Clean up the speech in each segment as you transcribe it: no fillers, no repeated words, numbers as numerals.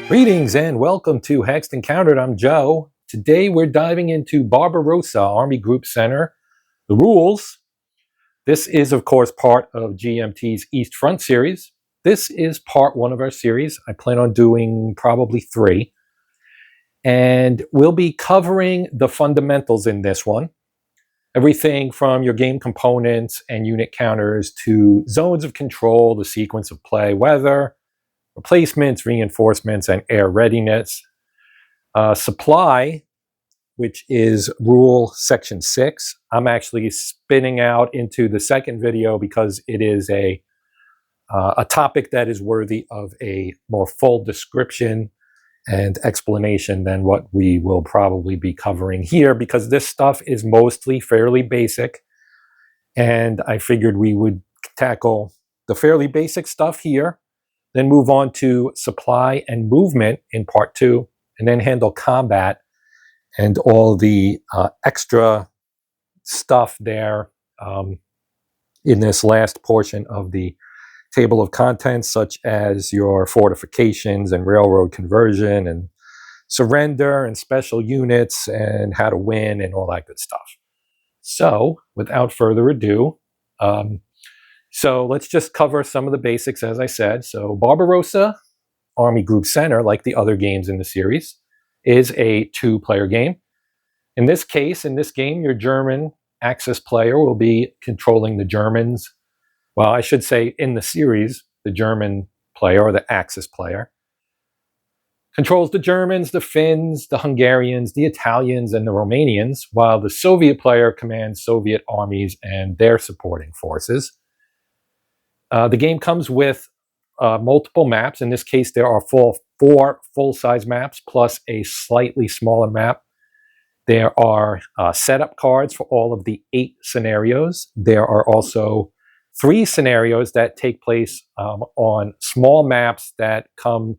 Greetings and welcome to Hexed Encountered. I'm Joe. Today we're diving into Barbarossa, Army Group Center. The rules. This is, of course, part of GMT's East Front series. This is part one of our series. I plan on doing probably 3. And we'll be covering the fundamentals in this one. Everything from your game components and unit counters to zones of control, the sequence of play, weather, replacements, reinforcements, and air readiness. Supply, which is rule section 6. I'm actually spinning out into the second video because it is a topic that is worthy of a more full description and explanation than what we will probably be covering here, because this stuff is mostly fairly basic. And I figured we would tackle the fairly basic stuff here, then move on to supply and movement in part 2, and then handle combat and all the extra stuff there in this last portion of the table of contents, such as your fortifications and railroad conversion and surrender and special units and how to win and all that good stuff. So without further ado, so let's just cover some of the basics, as I said. So Barbarossa, Army Group Center, like the other games in the series, is a 2-player game. In this case, in this game, your German Axis player will be controlling the Germans. Well, I should say in the series, the German player, or the Axis player, controls the Germans, the Finns, the Hungarians, the Italians, and the Romanians, while the Soviet player commands Soviet armies and their supporting forces. The game comes with multiple maps. In this case, there are 4 full-size maps plus a slightly smaller map. There are setup cards for all of the 8 scenarios. There are also 3 scenarios that take place on small maps that come,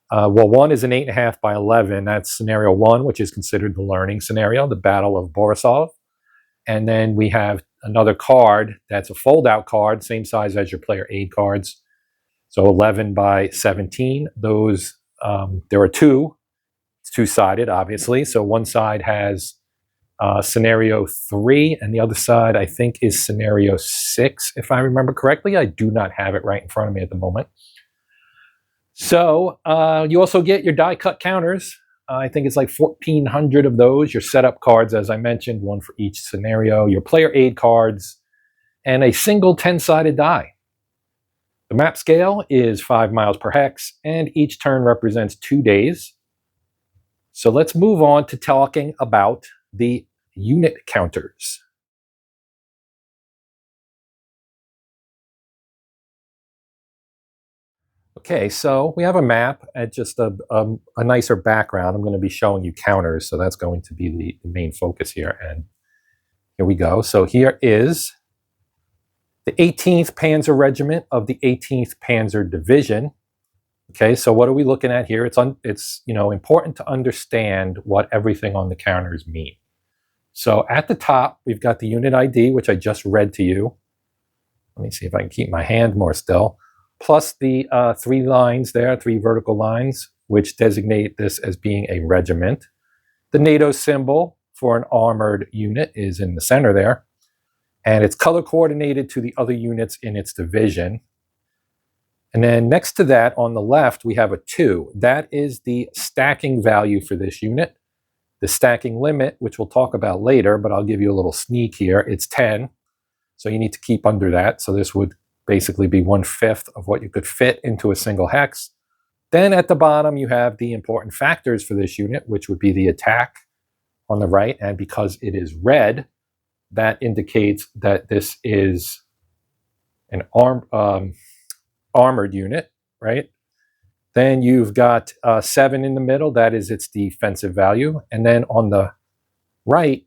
one is an 8.5 by 11. That's scenario 1, which is considered the learning scenario, the Battle of Borisov. And then we have another card that's a fold-out card, same size as your player aid cards. So 11 by 17. Those, there are 2. It's 2-sided, obviously. So one side has scenario 3, and the other side, I think, is scenario 6, if I remember correctly. I do not have it right in front of me at the moment. So you also get your die-cut counters. I think it's like 1,400 of those. Your setup cards, as I mentioned, 1 for each scenario. Your player aid cards, and a single 10-sided die. The map scale is 5 miles per hex, and each turn represents 2 days. So let's move on to talking about the unit counters. Okay, so we have a map at just a nicer background. I'm going to be showing you counters, so that's going to be the main focus here. And here we go. So here is the 18th Panzer Regiment of the 18th Panzer Division. Okay, so what are we looking at here? It's important to understand what everything on the counters mean. So at the top, we've got the unit ID, which I just read to you. Let me see if I can keep my hand more still. Plus the 3 lines there, 3 vertical lines, which designate this as being a regiment. The NATO symbol for an armored unit is in the center there, and it's color coordinated to the other units in its division. And then next to that, on the left, we have a 2. That is the stacking value for this unit. The stacking limit, which we'll talk about later, but I'll give you a little sneak here, it's 10. So you need to keep under that. So this would basically be 1/5 of what you could fit into a single hex. Then at the bottom, you have the important factors for this unit, which would be the attack on the right. And because it is red, that indicates that this is an armored unit, right? Then you've got 7 in the middle. That is its defensive value. And then on the right,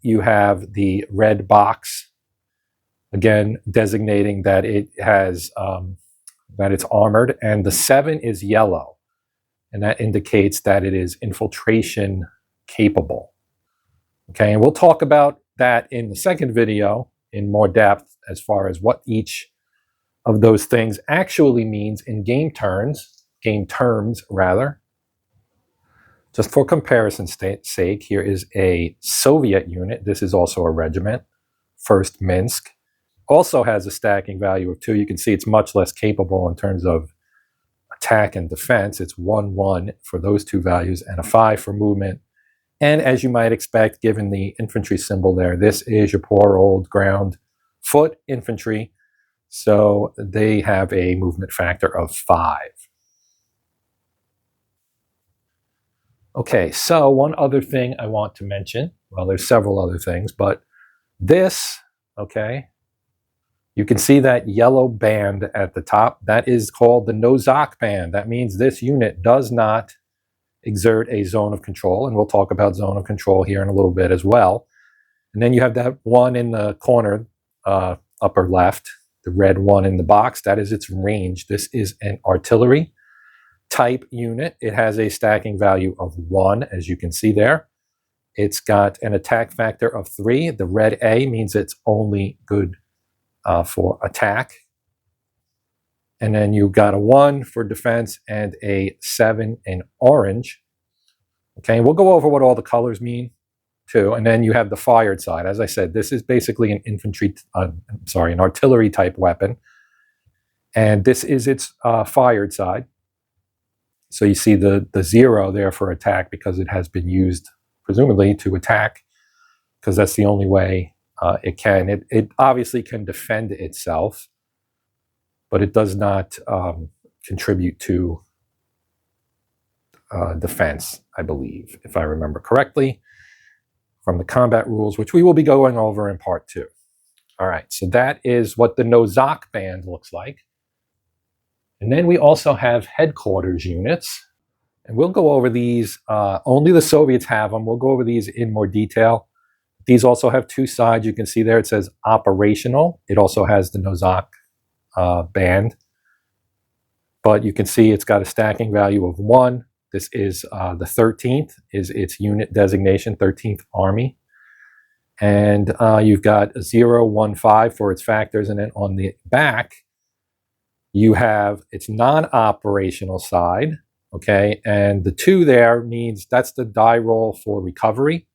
you have the red box, again, designating that it has that it's armored, and the 7 is yellow, and that indicates that it is infiltration capable. Okay, and we'll talk about that in the second video in more depth as far as what each of those things actually means in game terms rather. Just for comparison's sake, here is a Soviet unit. This is also a regiment. 1st Minsk. Also has a stacking value of 2. You can see it's much less capable in terms of attack and defense. It's 1-1 for those 2 values and a 5 for movement. And as you might expect, given the infantry symbol there, this is your poor old ground foot infantry. So they have a movement factor of 5. Okay, so one other thing I want to mention, well, there's several other things, but this, okay, you can see that yellow band at the top. That is called the ZOC band. That means this unit does not exert a zone of control, and we'll talk about zone of control here in a little bit as well. And then you have that one in the corner, upper left, the red one in the box. That is its range. This is an artillery type unit. It has a stacking value of 1, as you can see there. It's got an attack factor of 3. The red A means it's only good for attack. And then you've got a 1 for defense and a 7 in orange. Okay, we'll go over what all the colors mean too. And then you have the fired side. As I said, this is basically an an artillery type weapon. And this is its fired side. So you see the 0 there for attack because it has been used presumably to attack, because that's the only way it can. It obviously can defend itself, but it does not contribute to defense, I believe, if I remember correctly, from the combat rules, which we will be going over in part 2. All right, so that is what the ZOC band looks like. And then we also have headquarters units, and we'll go over these. Only the Soviets have them. We'll go over these in more detail. These also have 2 sides. You can see there it says operational. It also has the ZOC band, but you can see it's got a stacking value of 1. This is the 13th is its unit designation, 13th Army. And you've got a 0, 1, 5 for its factors, and then on the back, you have its non-operational side, okay? And the 2 there means that's the die roll for recovery.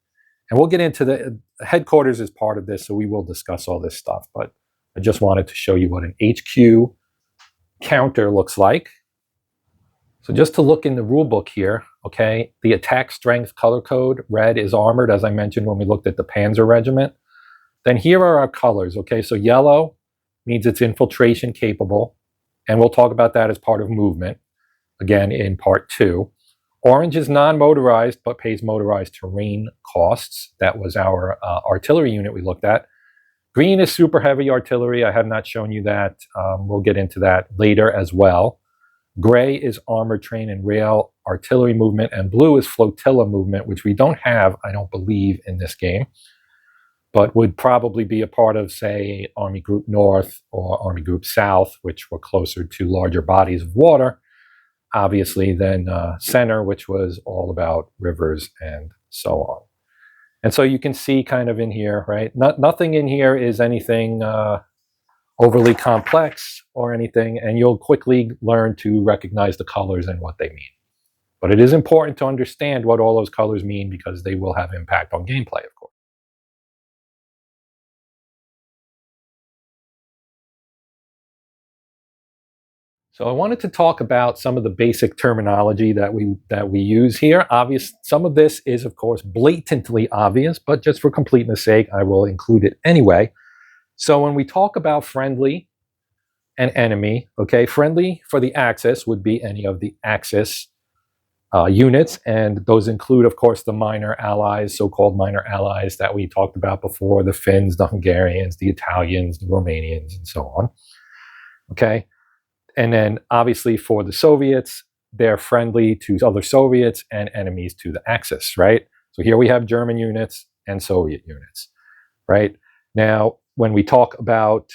And we'll get into the headquarters as part of this, so we will discuss all this stuff. But I just wanted to show you what an HQ counter looks like. So just to look in the rule book here, okay, the attack strength color code, red is armored, as I mentioned when we looked at the Panzer Regiment. Then here are our colors, okay? So yellow means it's infiltration capable. And we'll talk about that as part of movement, again, in part 2. Orange is non-motorized, but pays motorized terrain costs. That was our artillery unit we looked at. Green is super heavy artillery. I have not shown you that. We'll get into that later as well. Gray is armored train and rail artillery movement, and blue is flotilla movement, which we don't have, I don't believe, in this game, but would probably be a part of, say, Army Group North or Army Group South, which were closer to larger bodies of water, obviously, than Center, which was all about rivers and so on. And so you can see kind of in here, right? Nothing in here is anything overly complex or anything, and you'll quickly learn to recognize the colors and what they mean. But it is important to understand what all those colors mean, because they will have impact on gameplay, of course. So I wanted to talk about some of the basic terminology that we use here. Some of this is, of course, blatantly obvious, but just for completeness sake, I will include it anyway. So when we talk about friendly and enemy, okay, friendly for the Axis would be any of the Axis units, and those include, of course, the minor allies, so-called minor allies that we talked about before, the Finns, the Hungarians, the Italians, the Romanians, and so on, okay? And then, obviously, for the Soviets, they're friendly to other Soviets and enemies to the Axis, right? So here we have German units and Soviet units, right? Now, when we talk about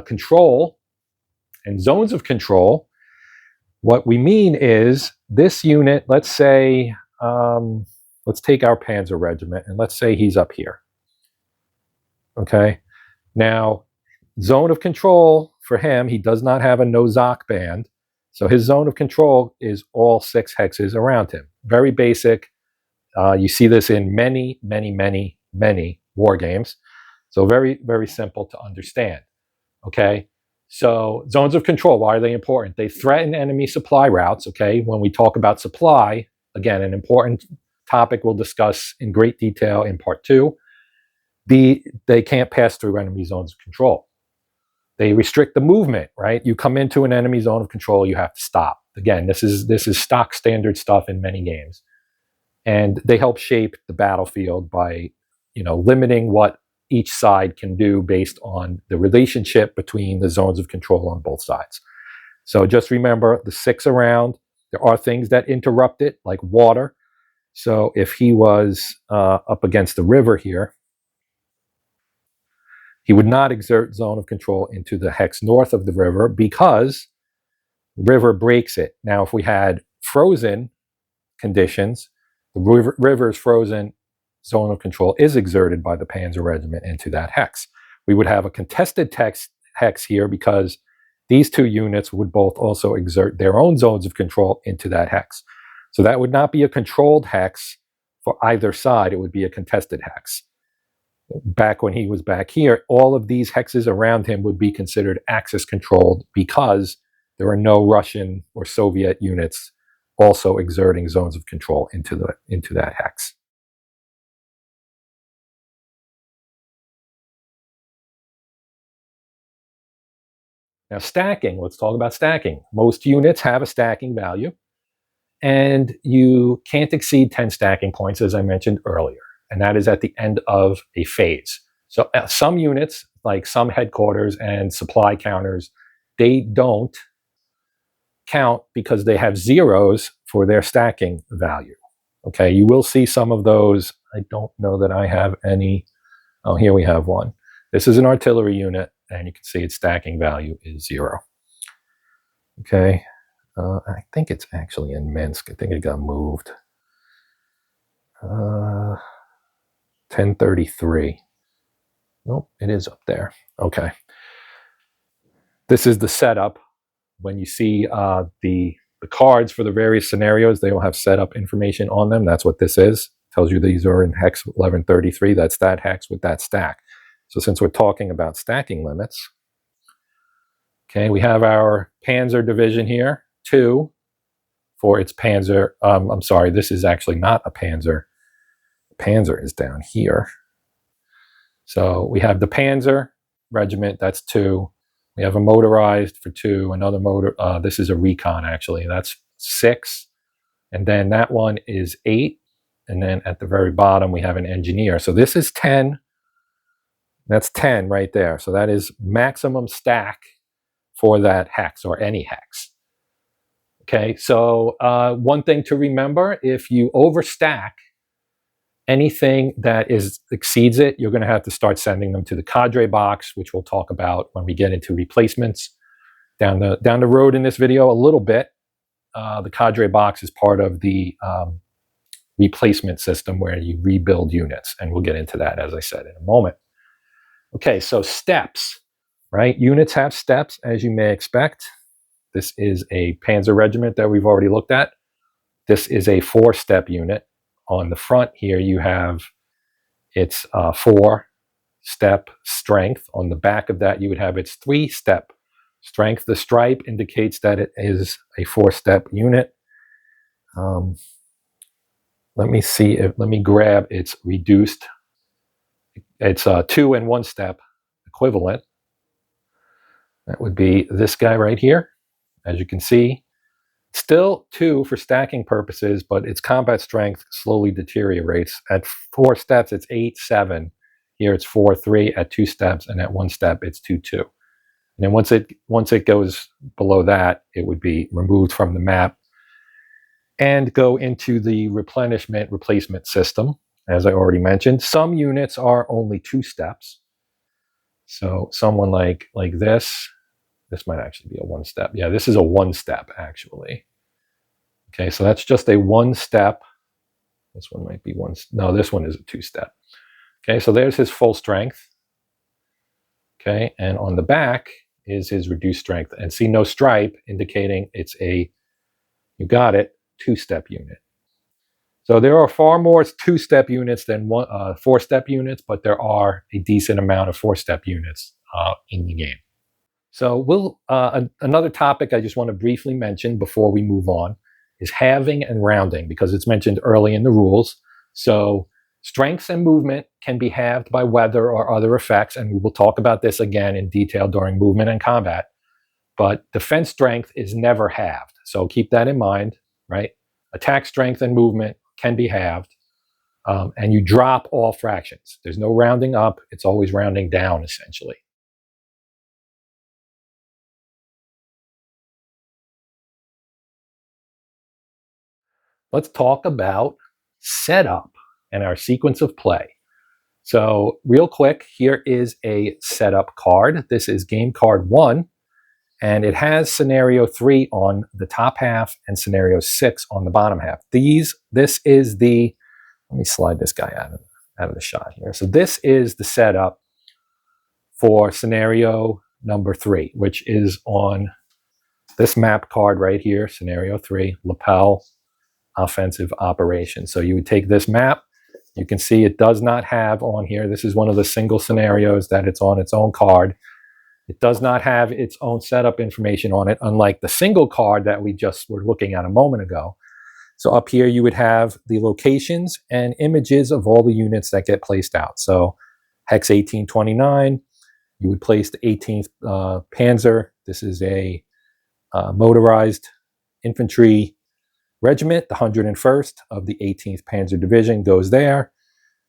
control and zones of control, what we mean is this unit, let's say, let's take our Panzer Regiment, and let's say he's up here, okay? Now, zone of control for him, he does not have a no ZOC band. So his zone of control is all 6 hexes around him. Very basic. You see this in many, many, many, many war games. So very, very simple to understand. Okay. So zones of control, why are they important? They threaten enemy supply routes. Okay. When we talk about supply, again, an important topic we'll discuss in great detail in part 2. They can't pass through enemy zones of control. They restrict the movement, right? You come into an enemy zone of control, you have to stop. Again, this is stock standard stuff in many games. And they help shape the battlefield by, limiting what each side can do based on the relationship between the zones of control on both sides. So just remember the 6 around. There are things that interrupt it, like water. So if he was up against the river here, he would not exert zone of control into the hex north of the river because the river breaks it. Now, if we had frozen conditions, the river's frozen zone of control is exerted by the Panzer Regiment into that hex. We would have a contested hex here because these 2 units would both also exert their own zones of control into that hex. So that would not be a controlled hex for either side. It would be a contested hex. Back when he was back here, all of these hexes around him would be considered Axis controlled because there are no Russian or Soviet units also exerting zones of control into that hex. Now stacking, let's talk about stacking. Most units have a stacking value, and you can't exceed 10 stacking points, as I mentioned earlier, and that is at the end of a phase. So some units, like some headquarters and supply counters, they don't count because they have zeros for their stacking value. Okay, you will see some of those. I don't know that I have any. Oh, here we have one. This is an artillery unit, and you can see its stacking value is 0. Okay, I think it's actually in Minsk. I think it got moved. 1033. Nope, it is up there. Okay. This is the setup. When you see the cards for the various scenarios, they all have setup information on them. That's what this is. Tells you these are in hex 1133. That's that hex with that stack. So since we're talking about stacking limits, okay, we have our Panzer division here, 2 for its Panzer. I'm sorry, this is actually not a Panzer. Panzer is down here. So we have the Panzer regiment, that's 2. We have a motorized for 2, another motor, this is a recon actually, that's 6. And then that one is 8. And then at the very bottom, we have an engineer. So this is 10. That's 10 right there. So that is maximum stack for that hex or any hex. Okay, so one thing to remember, if you overstack anything that exceeds it, you're going to have to start sending them to the cadre box, which we'll talk about when we get into replacements down the road in this video a little bit. The cadre box is part of the replacement system where you rebuild units, and we'll get into that, as I said, in a moment. Okay, so steps, right? Units have steps, as you may expect. This is a Panzer regiment that we've already looked at. This is a 4-step unit. On the front here, you have its 4-step strength. On the back of that, you would have its 3-step strength. The stripe indicates that it is a 4-step unit. Let me grab its reduced. It's 2 and 1-step equivalent. That would be this guy right here. As you can see, still 2 for stacking purposes, but its combat strength slowly deteriorates. At 4 steps, it's 8, 7. Here it's 4, 3 at 2 steps, and at 1 step, it's 2, 2. And then once it goes below that, it would be removed from the map and go into the replenishment replacement system, as I already mentioned. Some units are only 2 steps. So someone like this might actually be a 1-step. Yeah, this is a 1-step actually. Okay, so that's just a 1-step. This one might be no, this one is a 2-step. Okay, so there's his full strength. Okay, and on the back is his reduced strength. And see no stripe, indicating it's a, you got it, 2-step unit. So there are far more 2-step units than 4-step units, but there are a decent amount of 4-step units in the game. So another topic I just want to briefly mention before we move on is halving and rounding, because it's mentioned early in the rules. So strengths and movement can be halved by weather or other effects, and we will talk about this again in detail during movement and combat. But defense strength is never halved, so keep that in mind, right? Attack strength and movement can be halved, and you drop all fractions. There's no rounding up, it's always rounding down, essentially. Let's talk about setup and our sequence of play. So real quick, here is a setup card. This is game card 1, and it has scenario 3 on the top half and scenario 6 on the bottom half. This is the, let me slide this guy out of the shot here. So this is the setup for scenario number 3, which is on this map card right here, scenario 3, lapel offensive operation. So you would take this map. You can see it does not have on here, this is one of the single scenarios that it's on its own card. It does not have its own setup information on it, unlike the single card that we just were looking at a moment ago. So up here you would have the locations and images of all the units that get placed out. So Hex 1829, you would place the 18th Panzer. This is a motorized infantry regiment. The 101st of the 18th Panzer Division goes there.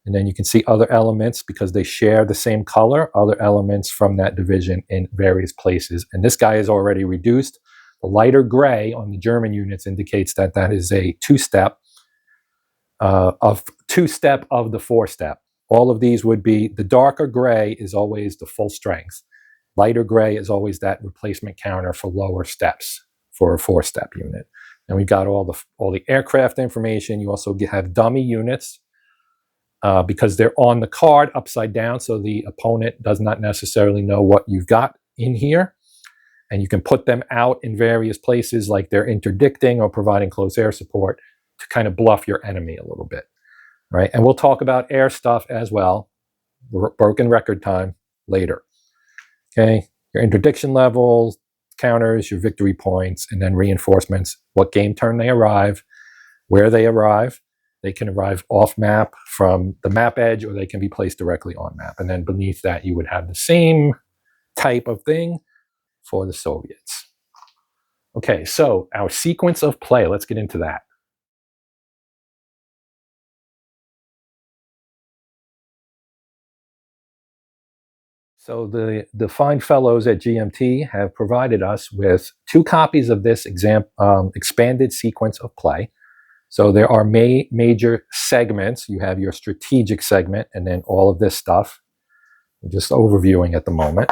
And then you can see other elements, because they share the same color, other elements from that division in various places. And this guy is already reduced. The lighter gray on the German units indicates that that is a 2-step of the 4-step. All of these would be, the darker gray is always the full strength. Lighter gray is always that replacement counter for lower steps for a 4-step unit. And we've got all the aircraft information. You also have dummy units because they're on the card upside down, so the opponent does not necessarily know what you've got in here. And you can put them out in various places, like they're interdicting or providing close air support to kind of bluff your enemy a little bit, right? And we'll talk about air stuff as well, broken record time, later. Okay, your interdiction levels, counters, your victory points, and then reinforcements, what game turn they arrive, where they arrive. They can arrive off map from the map edge, or they can be placed directly on map. And then beneath that, you would have the same type of thing for the Soviets. Okay, so our sequence of play, let's get into that. So the fine fellows at GMT have provided us with 2 copies of this expanded sequence of play. So there are major segments. You have your strategic segment, and then all of this stuff. I'm just overviewing at the moment.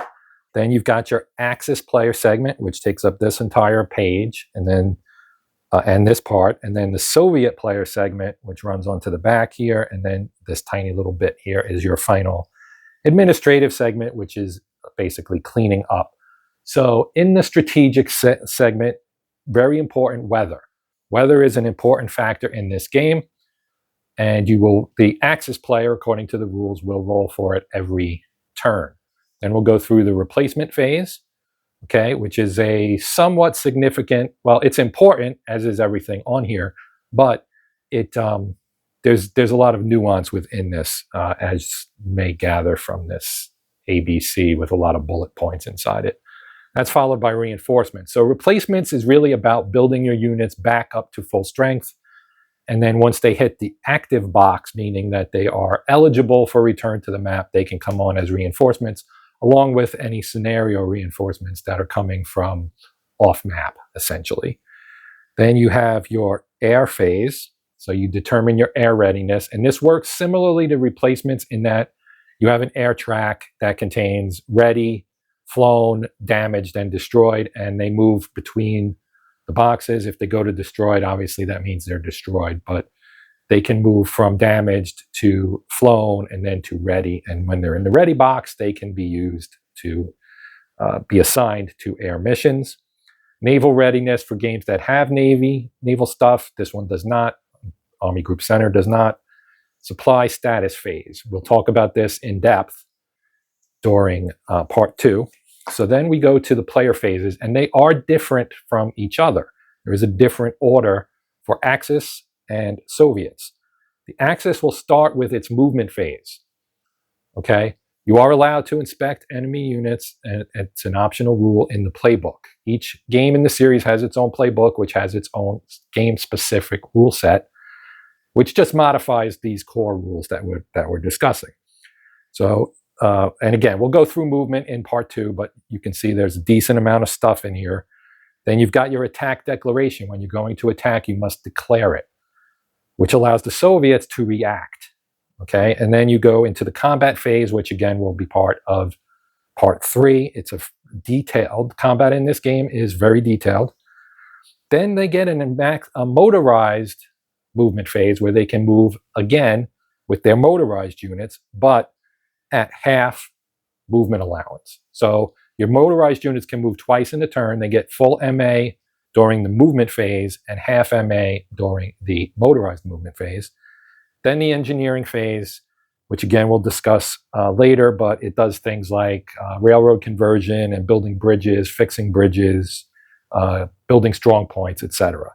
Then you've got your Axis player segment, which takes up this entire page, and then and this part, and then the Soviet player segment, which runs onto the back here, and then this tiny little bit here is your final administrative segment, which is basically cleaning up. So in the strategic segment, very important weather. Weather is an important factor in this game, and the Axis player, according to the rules, will roll for it every turn. Then we'll go through the replacement phase, okay, which is a somewhat significant, well, it's important, as is everything on here, but there's a lot of nuance within this, as you may gather from this ABC with a lot of bullet points inside it. That's followed by reinforcements. So replacements is really about building your units back up to full strength. And then once they hit the active box, meaning that they are eligible for return to the map, they can come on as reinforcements, along with any scenario reinforcements that are coming from off map, essentially. Then you have your air phase. So you determine your air readiness. And this works similarly to replacements in that you have an air track that contains ready, flown, damaged, and destroyed, and they move between the boxes. If they go to destroyed, obviously that means they're destroyed, but they can move from damaged to flown and then to ready. And when they're in the ready box, they can be used to be assigned to air missions. Naval readiness for games that have naval stuff. This one does not. Army Group Center does not. Supply status phase. We'll talk about this in depth during part 2. So then we go to the player phases, and they are different from each other. There is a different order for Axis and Soviets. The Axis will start with its movement phase. Okay? You are allowed to inspect enemy units, and it's an optional rule in the playbook. Each game in the series has its own playbook, which has its own game-specific rule set, which just modifies these core rules that we're discussing. So, and again, we'll go through movement in part 2, but you can see there's a decent amount of stuff in here. Then you've got your attack declaration. When you're going to attack, you must declare it, which allows the Soviets to react. Okay, and then you go into the combat phase, which again will be part of part 3. It's a detailed combat in this game is very detailed. Then they get a motorized movement phase where they can move again with their motorized units, but at half movement allowance. So your motorized units can move twice in the turn. They get full MA during the movement phase and half MA during the motorized movement phase. Then the engineering phase, which again we'll discuss later, but it does things like railroad conversion and building bridges, fixing bridges, building strong points, etc.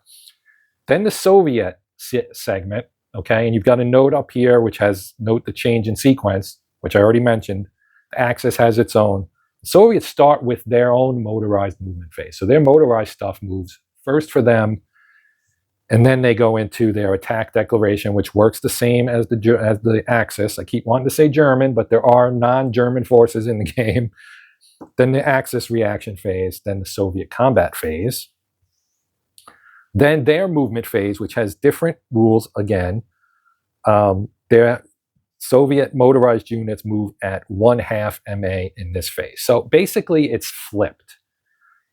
Then the Soviet segment, okay, and you've got a note up here which has note the change in sequence, which I already mentioned. The Axis has its own. The Soviets start with their own motorized movement phase. So their motorized stuff moves first for them, and then they go into their attack declaration, which works the same as the Axis. I keep wanting to say German, but there are non-German forces in the game. Then the Axis reaction phase, then the Soviet combat phase. Then their movement phase, which has different rules again. Their Soviet motorized units move at 1/2 MA in this phase. So basically it's flipped.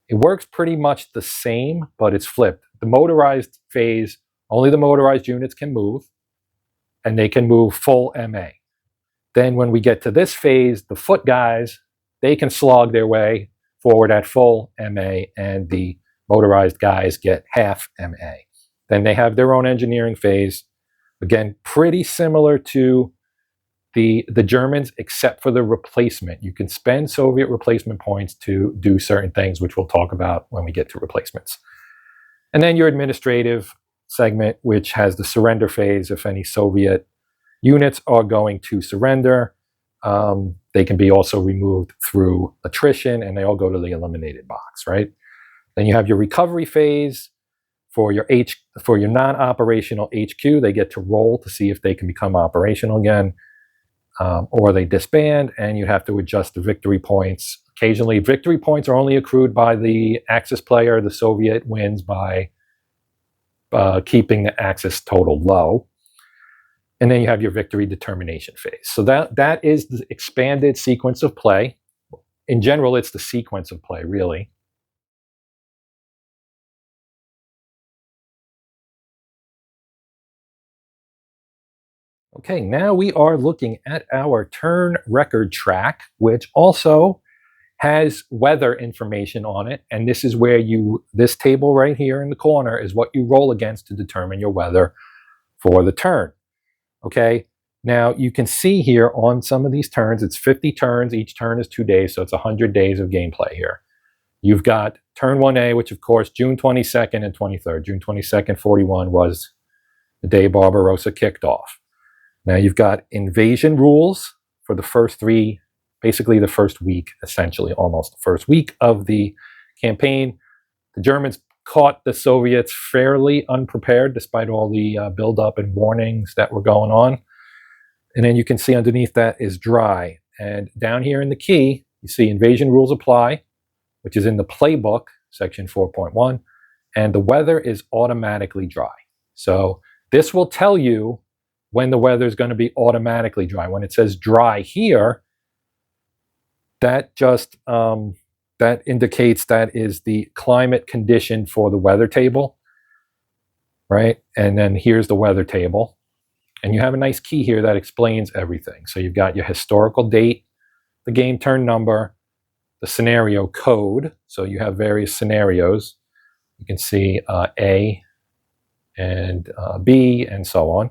It works pretty much the same, but it's flipped. The motorized phase, only the motorized units can move, and they can move full MA. Then when we get to this phase, the foot guys, they can slog their way forward at full MA, and the motorized guys get half MA. Then they have their own engineering phase. Again, pretty similar to the Germans, except for the replacement. You can spend Soviet replacement points to do certain things, which we'll talk about when we get to replacements. And then your administrative segment, which has the surrender phase. If any Soviet units are going to surrender, they can be also removed through attrition, and they all go to the eliminated box, right? Then you have your recovery phase. For your non-operational HQ, they get to roll to see if they can become operational again, or they disband, and you have to adjust the victory points. Occasionally, victory points are only accrued by the Axis player. The Soviet wins by keeping the Axis total low. And then you have your victory determination phase. So that is the expanded sequence of play. In general, it's the sequence of play, really. Okay, now we are looking at our turn record track, which also has weather information on it. And this is where this table right here in the corner is what you roll against to determine your weather for the turn. Okay, now you can see here on some of these turns, it's 50 turns. Each turn is 2 days, so it's 100 days of gameplay here. You've got turn 1A, which of course, June 22nd and 23rd. June 22nd, 41 was the day Barbarossa kicked off. Now you've got invasion rules for the first three, basically the first week, essentially almost the first week of the campaign. The Germans caught the Soviets fairly unprepared despite all the buildup and warnings that were going on. And then you can see underneath that is dry. And down here in the key, you see invasion rules apply, which is in the playbook, section 4.1. And the weather is automatically dry. So this will tell you when the weather is going to be automatically dry. When it says dry here, that just that indicates that is the climate condition for the weather table, right? And then here's the weather table. And you have a nice key here that explains everything. So you've got your historical date, the game turn number, the scenario code. So you have various scenarios. You can see A and B and so on.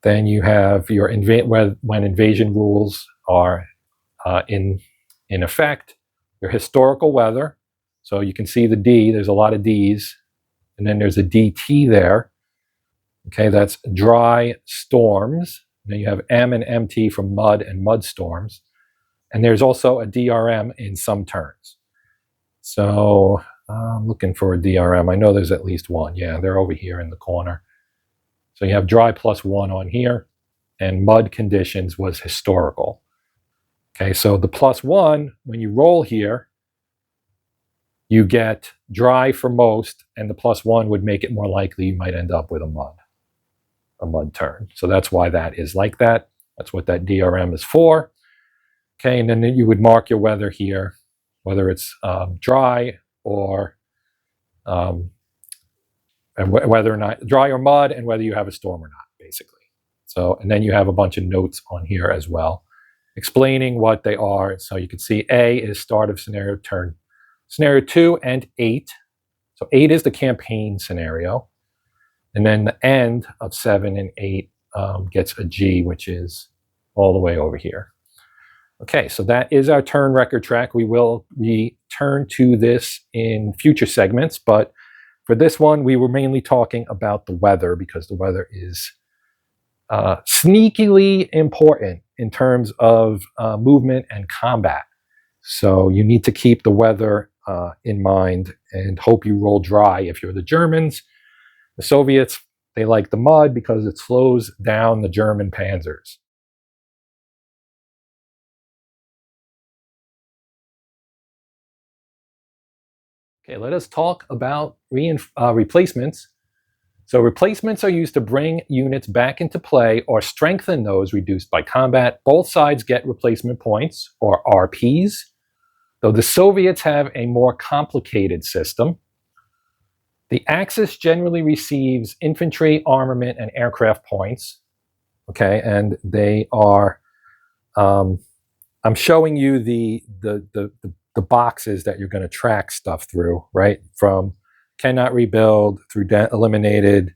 Then you have your when invasion rules are in effect, your historical weather. So you can see the D, there's a lot of Ds, and then there's a DT there. Okay, that's dry storms. And then you have M and MT for mud and mud storms. And there's also a DRM in some turns. So I'm looking for a DRM. I know there's at least one. Yeah, they're over here in the corner. So you have dry +1 on here, and mud conditions was historical. Okay, so the +1, when you roll here, you get dry for most, and the +1 would make it more likely you might end up with a mud turn. So that's why that is like that. That's what that DRM is for. Okay, and then you would mark your weather here, whether it's dry or and whether or not dry or mud, and whether you have a storm or not, basically. So, and then you have a bunch of notes on here as well, explaining what they are. So you can see A is start of scenario turn. Scenario 2 and 8. So 8 is the campaign scenario. And then the end of 7 and 8 gets a G, which is all the way over here. Okay, so that is our turn record track. We will return to this in future segments, but for this one, we were mainly talking about the weather because the weather is sneakily important in terms of movement and combat. So you need to keep the weather in mind and hope you roll dry if you're the Germans. The Soviets, they like the mud because it slows down the German panzers. Okay, let us talk about replacements. So replacements are used to bring units back into play or strengthen those reduced by combat. Both sides get replacement points, or RPs, though the Soviets have a more complicated system. The Axis generally receives infantry, armament, and aircraft points. Okay, and they are, I'm showing you the boxes that you're going to track stuff through, right? From cannot rebuild through eliminated,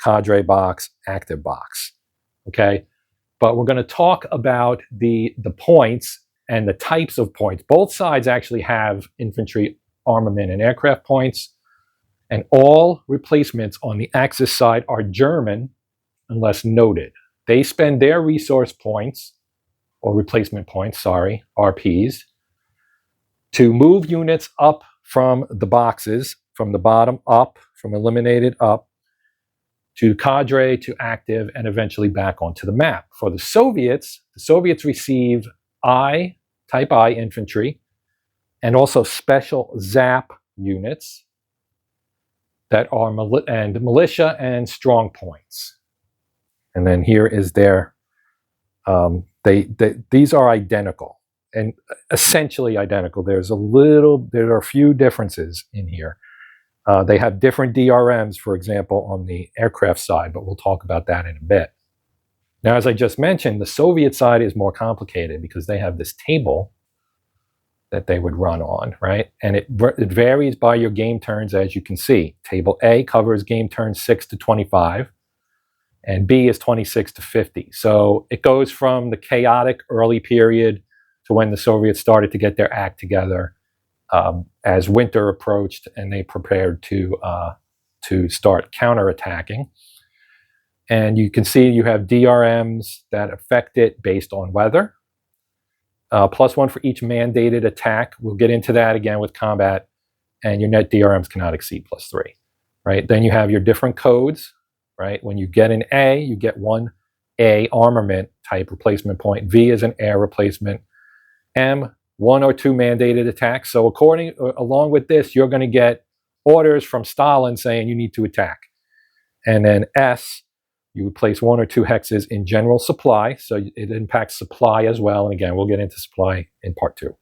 cadre box, active box. Okay, but we're going to talk about the points and the types of points. Both sides actually have infantry, armament, and aircraft points, and all replacements on the Axis side are German unless noted. They spend their resource points, or replacement points, sorry, RPs, to move units up from the boxes, from the bottom up, from eliminated up, to cadre, to active, and eventually back onto the map. For the Soviets receive type I infantry, and also special ZAP units that are militia and strong points. And then here is their, these are identical. And essentially identical. There are a few differences in here. They have different DRMs, for example, on the aircraft side, but we'll talk about that in a bit. Now, as I just mentioned, the Soviet side is more complicated because they have this table that they would run on, right? And it varies by your game turns, as you can see. Table A covers game turns 6 to 25, and B is 26 to 50. So it goes from the chaotic early period to when the Soviets started to get their act together as winter approached and they prepared to start counterattacking. And you can see you have DRMs that affect it based on weather. +1 for each mandated attack. We'll get into that again with combat. And your net DRMs cannot exceed +3, right? Then you have your different codes, right? When you get an A, you get one A armament type replacement point. V is an air replacement. M, 1 or 2 mandated attacks. So along with this, you're going to get orders from Stalin saying you need to attack. And then S, you would place 1 or 2 hexes in general supply. So it impacts supply as well. And again, we'll get into supply in part 2.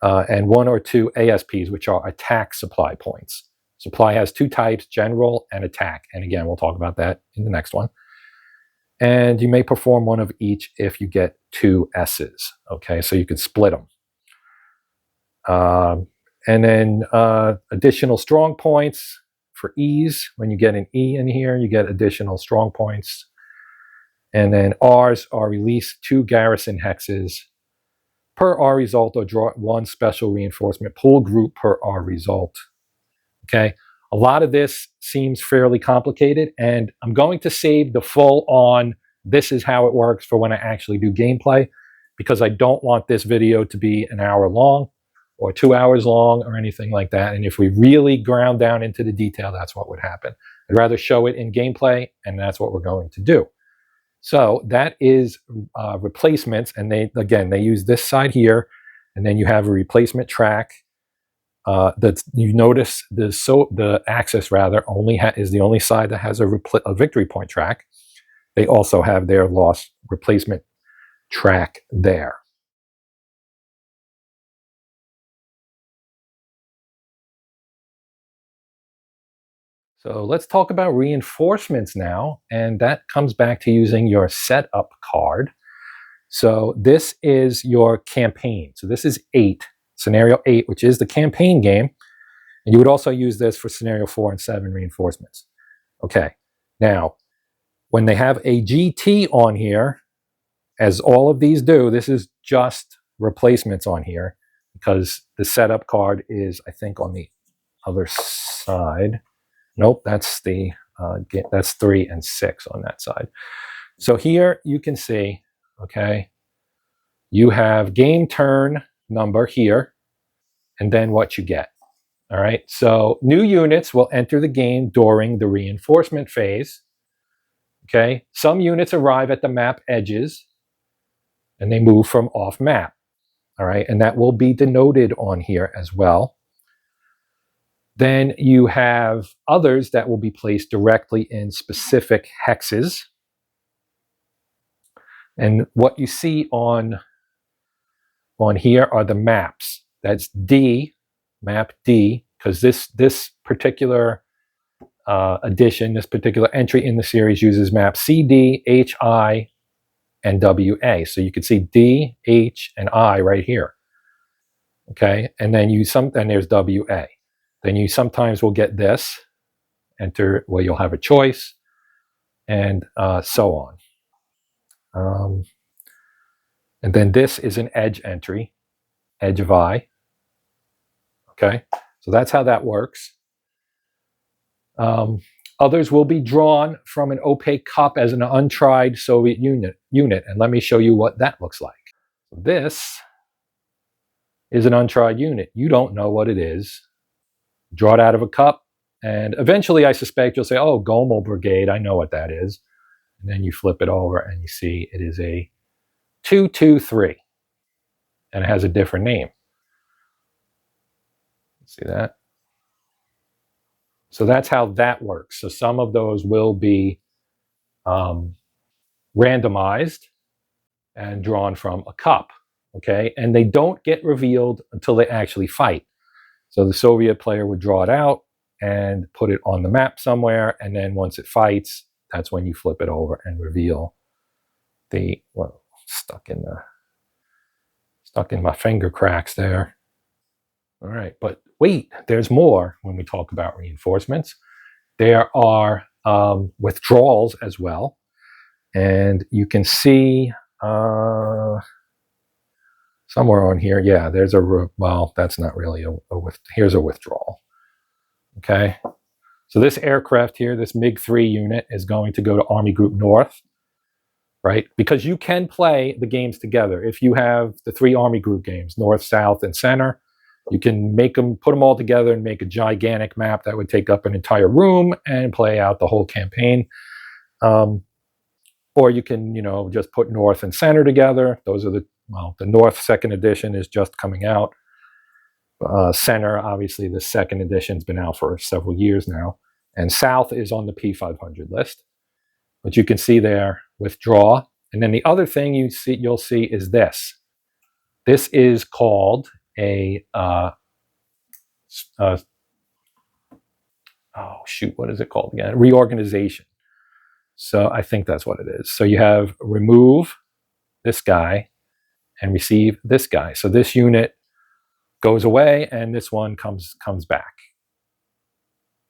And 1 or 2 ASPs, which are attack supply points. Supply has 2 types, general and attack. And again, we'll talk about that in the next one. And you may perform one of each if you get 2 S's. Okay, so you can split them. And then additional strong points for E's. When you get an E in here, you get additional strong points. And then R's are release 2 garrison hexes per R result, or draw 1 special reinforcement pool group per R result. Okay, a lot of this seems fairly complicated, and I'm going to save the full on this is how it works for when I actually do gameplay, because I don't want this video to be an hour long or 2 hours long or anything like that. And if we really ground down into the detail, that's what would happen. I'd rather show it in gameplay, and that's what we're going to do. So that is replacements, and they use this side here, and then you have a replacement track. That you notice the axis rather only is the only side that has a victory point track. They also have their loss replacement track there. So let's talk about reinforcements now, and that comes back to using your setup card. So this is your campaign. So this is 8, scenario 8, which is the campaign game. And you would also use this for scenario 4 and 7 reinforcements. Okay, now, when they have a GT on here, as all of these do, this is just replacements on here, because the setup card is, I think, on the other side. Nope, that's that's 3 and 6 on that side. So here you can see, okay, you have game turn number here, and then what you get. All right, so new units will enter the game during the reinforcement phase. Okay, some units arrive at the map edges, and they move from off map. All right, and that will be denoted on here as well. Then you have others that will be placed directly in specific hexes. And what you see on here are the maps. That's D, map D, because this particular edition, this particular entry in the series uses map CD, HI, and WA. So you can see D, H, and I right here. Okay, and then there's WA. Then you sometimes will get this, enter, well, you'll have a choice, and so on. And then this is an edge entry, edge of I. Okay, so that's how that works. Others will be drawn from an opaque cup as an untried Soviet unit, and let me show you what that looks like. This is an untried unit. You don't know what it is. Draw it out of a cup, and eventually I suspect you'll say, oh, Gomel Brigade, I know what that is. And then you flip it over and you see it is a 223, and it has a different name. See that? So that's how that works. So some of those will be randomized and drawn from a cup, okay? And they don't get revealed until they actually fight. So the Soviet player would draw it out and put it on the map somewhere, and then once it fights, that's when you flip it over and reveal the, well, stuck in my finger cracks there. All right, but wait, there's more when we talk about reinforcements. There are withdrawals as well, and you can see somewhere on here, yeah, there's well, that's not really here's a withdrawal. Okay, so this aircraft here, this MiG-3 unit, is going to go to Army Group North, right? Because you can play the games together. If you have the 3 Army Group games, North, South, and Center, you can put them all together and make a gigantic map that would take up an entire room and play out the whole campaign. Or you can, just put North and Center together. Those are the North 2nd edition is just coming out. Center, obviously, the 2nd edition's been out for several years now. And South is on the P500 list. But you can see there, withdraw. And then the other thing you'll see is this. This is called a, oh shoot, what is it called again? Reorganization. So I think that's what it is. So you have remove this guy and receive this guy. So this unit goes away, and this one comes back.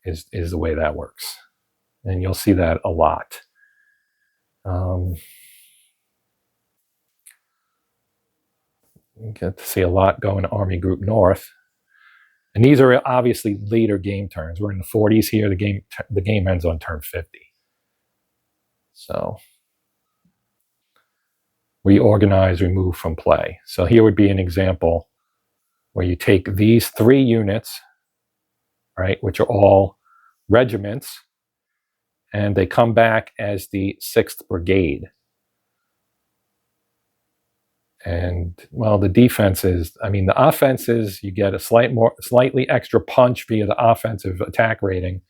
Is the way that works, and you'll see that a lot. You get to see a lot going to Army Group North, and these are obviously later game turns. We're in the 40s here. The game ends on turn 50. So reorganize, remove from play. So here would be an example where you take these 3 units, right, which are all regiments, and they come back as the 6th Brigade. And, well, the defense is, I mean, the offense is you get a slightly extra punch via the offensive attack rating,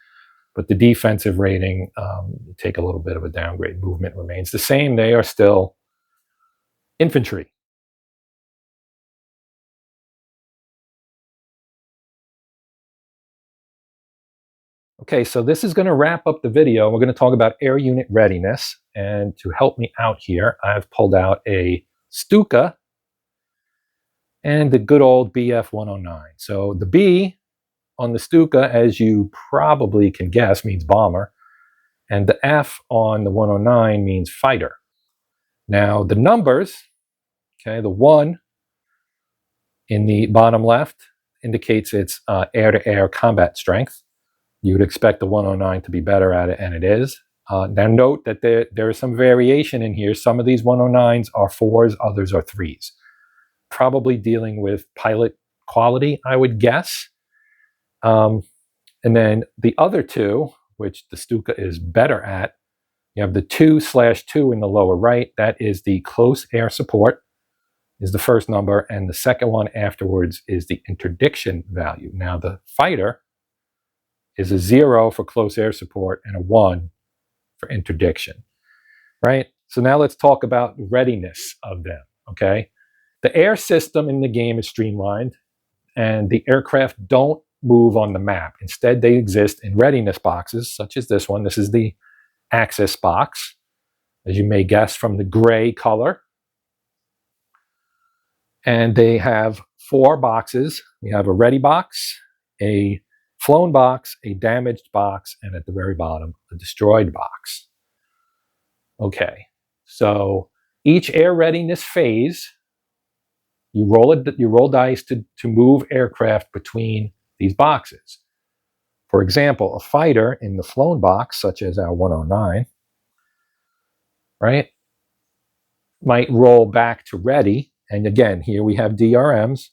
but the defensive rating, you take a little bit of a downgrade. Movement remains the same. They are still infantry. Okay, so this is going to wrap up the video. We're going to talk about air unit readiness. And to help me out here, I've pulled out a Stuka and the good old BF-109. So the B on the Stuka, as you probably can guess, means bomber. And the F on the 109 means fighter. Now, the numbers, okay, the 1 in the bottom left indicates its air-to-air combat strength. You would expect the 109 to be better at it, and it is. Now note that there is some variation in here. Some of these 109s are 4s, others are 3s. Probably dealing with pilot quality, I would guess. And then the other 2, which the Stuka is better at, you have the 2/2 in the lower right. That is the close air support, is the first number, and the second one afterwards is the interdiction value. Now the fighter is a 0 for close air support and a 1 for interdiction, right? So now let's talk about readiness of them, okay? The air system in the game is streamlined, and the aircraft don't move on the map. Instead, they exist in readiness boxes, such as this one. This is the Axis box, as you may guess from the gray color. And they have 4 boxes. We have a ready box, a flown box, a damaged box, and at the very bottom, a destroyed box. Okay, so each air readiness phase, you roll dice to move aircraft between these boxes. For example, a fighter in the flown box, such as our 109, right, might roll back to ready. And again, here we have DRMs.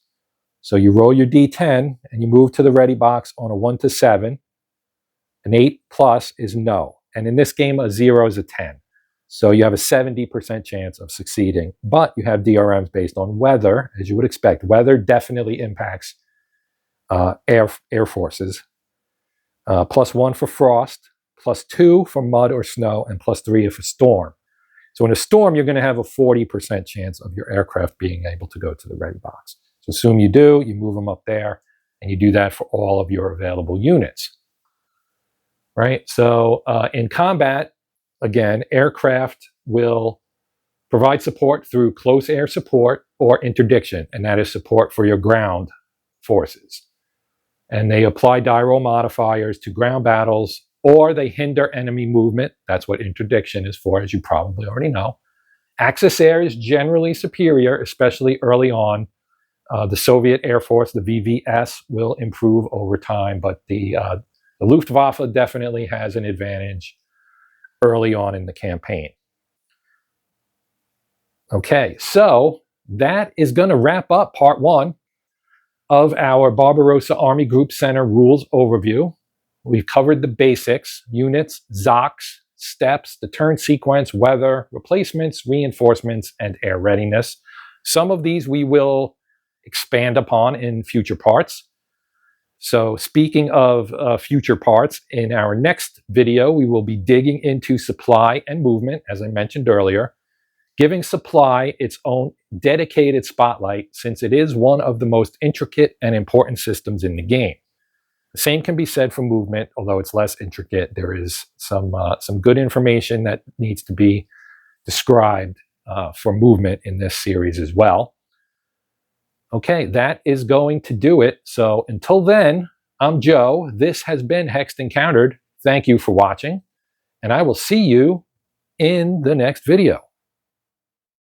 So you roll your D10 and you move to the ready box on a 1 to 7. An 8+ is no. And in this game, a 0 is a 10. So you have a 70% chance of succeeding. But you have DRMs based on weather, as you would expect. Weather definitely impacts air forces. +1 for frost, +2 for mud or snow, and +3 for storm. So in a storm, you're going to have a 40% chance of your aircraft being able to go to the ready box. So assume you do, you move them up there, and you do that for all of your available units. Right? So in combat, again, aircraft will provide support through close air support or interdiction, and that is support for your ground forces. And they apply die roll modifiers to ground battles, or they hinder enemy movement. That's what interdiction is for, as you probably already know. Axis air is generally superior, especially early on. The Soviet Air Force, the VVS, will improve over time, but the Luftwaffe definitely has an advantage early on in the campaign. Okay, so that is going to wrap up part 1 of our Barbarossa Army Group Center rules overview. We've covered the basics: units, ZOCs, steps, the turn sequence, weather, replacements, reinforcements, and air readiness. Some of these we will expand upon in future parts. So speaking of future parts, in our next video, we will be digging into supply and movement, as I mentioned earlier, giving supply its own dedicated spotlight, since it is one of the most intricate and important systems in the game. The same can be said for movement, although it's less intricate. There is some good information that needs to be described for movement in this series as well. Okay, that is going to do it. So until then, I'm Joe. This has been Hexed Encountered. Thank you for watching, and I will see you in the next video.